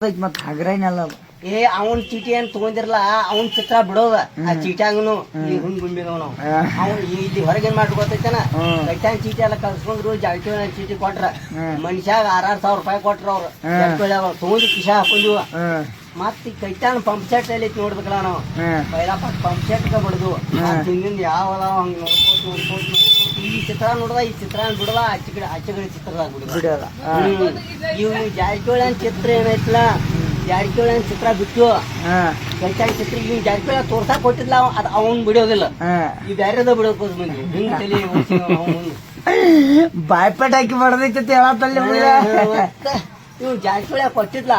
ಮತ್ ಹಗ್ರೈನಲ್ಲ ಏ ಅವನ್ ಚೀಟಿ ಏನ್ ತಗೊಂಡಿರ್ಲ ಅವನ್ ಚಿತ್ರ ಬಿಡೋದ ಆ ಚೀಟ್ಯಾಂಗನು ಈ ಹುಣ್ ಗುಂಬಿದವ್ ನಾವು ಅವ್ನು ಇಲ್ಲಿ ಹೊರಗೇನ್ ಮಾಡ್ರಿ ಗೊತ್ತೈತನ ಕೈತಾನ್ ಚೀಟಿ ಎಲ್ಲ ಕಳ್ಸ್ಕೊಂಡ್ರು ಜಾಗತಿಗಳ ಚೀಟಿ ಕೊಟ್ರ ಮನುಷ್ಯಾಗ 6,000 ರೂಪಾಯಿ ಕೊಟ್ರ ಅವ್ರು ತಗೊಂಡು ಕಿಶಾ ಹಾಕೊಂಡಿವ ಮತ್ ಕೈತಾನ್ ಪಂಪ್ ಸೆಟ್ ಅಲ್ಲಿ ನೋಡ್ಬೇಕಲ್ಲ ನಾವು ಪೈಲಾ ಪಂಪ್ ಸೆಟ್ ಬಡ್ದು ಹಿಂದಿಂದ ಯಾವ ಹಂಗ ನೋಡ್ಕೋತ ಈ ಚಿತ್ರ ನೋಡ್ದ ಈ ಚಿತ್ರ ಬಿಡದ ಆಚೆಗಡೆ ಚಿತ್ರದಾಗ ಬಿಡದ ಇವ್ ಜಾರಕಿಹೊಳಿ ಚಿತ್ರ ಏನೈತ್ಲ ಜಾರಕಿಹೊಳಿ ಚಿತ್ರ ಬಿಟ್ಟು ಕೈತಾನ್ ಚಿತ್ರ ಇವ್ ಜಾರಕಿಹೊಳಿ ತೋರ್ಸಾಕ್ ಕೊಟ್ಟಿದ್ಲ ಅದ್ ಅವನ್ ಬಿಡೋದಿಲ್ಲ ಈ ಬ್ಯಾರೆದ ಬಿಡೋಕೋಸ್ ಬಂದ್ವಿ ಹಿಂಗ್ ತಲೆ ಬಾಯ್ಪೇಟ್ ಹಾಕಿ ಬಡದೈತಿ ಹೇಳತ್ತಲ್ಲಿ ಇವ್ ಜಾರಕಿಹೊಳಿ ಕೊಟ್ಟಿದ್ಲ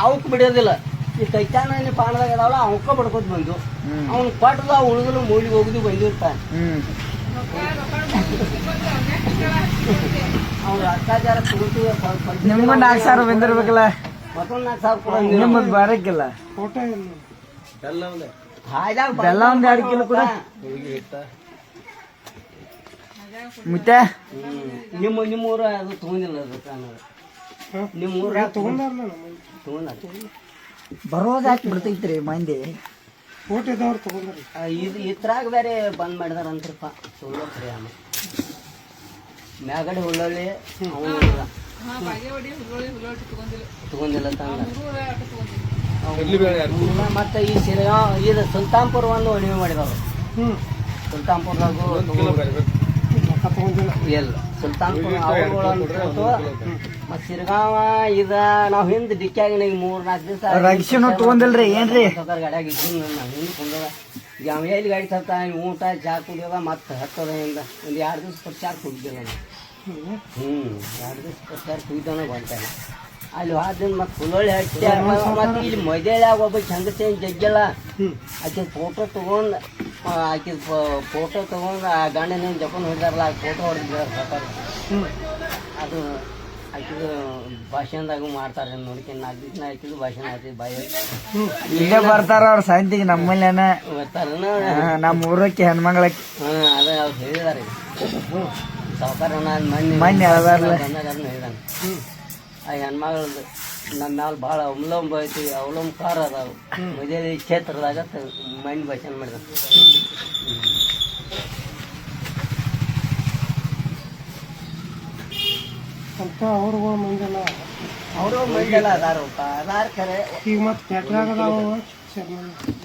ಅವಕ್ ಬಿಡೋದಿಲ್ಲ ಈ ಕೈತಾನ ಪಾಣದಾಗ ಅದಾವಲ್ಲ ಅವಕ್ಕ ಬಡ್ಕೋತ್ ಬಂದು ಅವ್ನ್ ಕೊಟ್ಟದ ಉಳಿದ್ರು ಮೂಲಿಗೆ ಹೋಗುದು ಬಂದಿರ್ತಾನೆ ಅವ್ರು ಅತ್ಯಾಚಾರ ನಿಮ್ಗೂ 4,000 ಬಂದಿರ್ಬೇಕಲ್ಲ ಮತ್ತೊಂದ್ 4,000 ಕೊಡ ನಿಮ್ಮದ್ ಬಾರಕ್ಕಿಲ್ಲ ಬೆಲ್ಲ ಒಂದ್ 2 ಕಿಲೋ ಕೂಡ ಮುತ್ತೆ ನಿಮ್ಮೂರ ಅದು ತಗೊಂಡಿಲ್ಲ ನಿಮ್ಮೂರ ತಗೊಂಡ ಬರೋದ್ ಹಾಕಿ ಬಿಡ್ತೈತ್ರಿ ಮಂದಿ ಇದ್ರಾಗ ಬೇರೆ ಬಂದ್ ಮಾಡಿದಾರಂತ್ರಪ್ಪ ಸುಳ್ಳೋಕ್ರಿ ಆಮೇಲೆ ಮ್ಯಾಗಡೆ ಹುಳ್ಳೊಳ್ಳಿ ತಗೊಂಡಿಲ್ಲ ಮತ್ತೆ ಈ ಇದು ಸುಲ್ತಾನ್ಪುರ ಒಂದು ಉಳಿಮೆ ಮಾಡಿದವರು ಸುಲ್ತಾನ್ಪುರದಾಗು ಇಲ್ಲ ಸುಲ್ತಾನ್ಪುರ ಮತ್ ಸಿರ್ಗಾವ ಇದ ನಾವ್ ಹಿಂದ್ ಡಿಕ್ಕಿಯಾಗಿನ ಈಗ 3-4 ದಿವಸ ರಕ್ಷಣೆ ತಗೊಂಡಿಲ್ರಿ ಏನ್ರಿ ಗಾಡಿಯಾಗ ಇದ್ದೀನಿ ನಾನು ಹಿಂದ್ ಕುಂದದ ಈಗ ಎಲ್ಲಿ ಗಾಡಿ ತರ್ತ ಊಟ ಚಾ ಕುಡಿಯೋದ ಮತ್ತೆ ಹತ್ತದ ಹಿಂದ ಒಂದು 2 ದಿವಸ ಚಾರ್ ಕುಡಿದಿಲ್ಲ ನಾನು 2 ದಿವಸ ಚಾರ್ ಕುಡಿದವನ ಬಂತಾನೆ ಅಲ್ಲಿ ಹೋದಿಂದ ಮತ್ತೆ ಹುಲ್ಲೊಳ್ಳಿ ಹಟ್ಟಿ ಮತ್ತೆ ಇಲ್ಲಿ ಮೈದೇಳ್ಯಾಗ ಒಬ್ಬ ಹೆಂಗಸೇನ್ ಜಗ್ಗಲ್ಲ ಆಕೆ ಫೋಟೋ ತಗೊಂಡ್ ಆಕೆ ಫೋಟೋ ತಗೊಂಡ್ ಆ ಗಂಡನೇನು ಜಪನ್ ಹೊಡಿದಾರಲ್ಲ ಆ ಫೋಟೋ ಹೊಡೆದಿದ್ದಾರೆ ಸಾಕಾರ ಅದು ಆಕಿದು ಭಾಷಣದಾಗ ಮಾಡ್ತಾರೆ ನೋಡ್ಕೊಂಡು 4 ದಿನ ಆಕಿದು ಭಾಷಣ ಆಯ್ತು ಬಾಯಿ ಇಲ್ಲೇ ಬರ್ತಾರ ಅವ್ರ ಸಾಯಂತಿಗೆ ನಮ್ಮಲ್ಲೇನ ಬರ್ತಾರ ನಮ್ಮ ಊರಕ್ಕೆ ಹೆಣ್ಮಗಳಕ್ಕೆ ಅದೇ ಅವ್ರು ಹೇಳಿದಾರೆ ಸಾವುಕಾರ ಮೊನ್ನೆ ಹೇಳ್ದಾರಲ್ಲ ಹೇಳಿದಾನೆ ಆ ಹೆಣ್ಮಗಳದ್ದು ನಮ್ಮ ಮ್ಯಾಲ ಭಾಳ ಅವಲಂಬ ಐತಿ ಅವಲಂಬಕಾರ ಅದಾವು ಮದುವೆ ಕ್ಷೇತ್ರದಾಗ ಮಣ್ಣು ಭಾಷಣ ಮಾಡಿದ ಅಂತ ಅವ್ರಿಗೂ ಮಂದಿಲ್ಲ ಅವರು ಮಂದಿಲ್ಲ ಅದಾರಪ್ಪ ಅದಾರ ಖರೆ ಈಗ ಮತ್ತೆ ಫ್ಯಾಕ್ಟ್ರಿ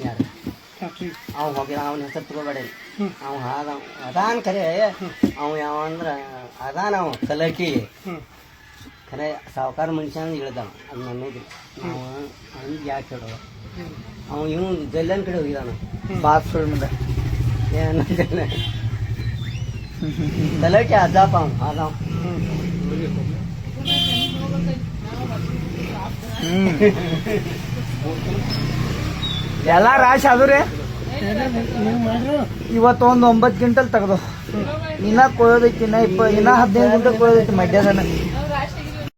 ಯಾರು ಅವ್ ಹೋಗಿ ಅವನ ಹೆಸರು ತಗೋಬೇಡ ಅವ್ ಅದಾನ ಖರೆ ಅವ ಯಾವ ಅಂದ್ರ ಅದಾನ ಅವ ಕಲಟಿ ಖರೆ ಸಾವುಕಾರ ಮನುಷ್ಯ ಅಂತ ಹೇಳ್ದಾವ ಅದು ನನ್ನೋದು ನಾವು ಹಂಗೆ ಯಾಕೆ ಹೇಳೋದು ಅವ ಇವನು ಜಲ್ಯನ್ ಕಡೆ ಹೋಗಿದಾನ ಬಾತ್ ಮುಂದೆ ಏನು ಕಲಟಿ ಅದಾಪ ಅವ ಅದಾವ ಎಲ್ಲ ರಾಶಿ ಅದ್ರಿ ಇವತ್ತು ಒಂದು 9 ಕ್ವಿಂಟಲ್ ತೆಗ್ದು ಇನ್ನ ಕೊಯ್ಯೋದೈತಿ ಇನ್ನ 15 ಕ್ವಿಂಟಲ್ ಕೊಯ್ಯೋದೈತಿ ಮಧ್ಯಾಹ್ನ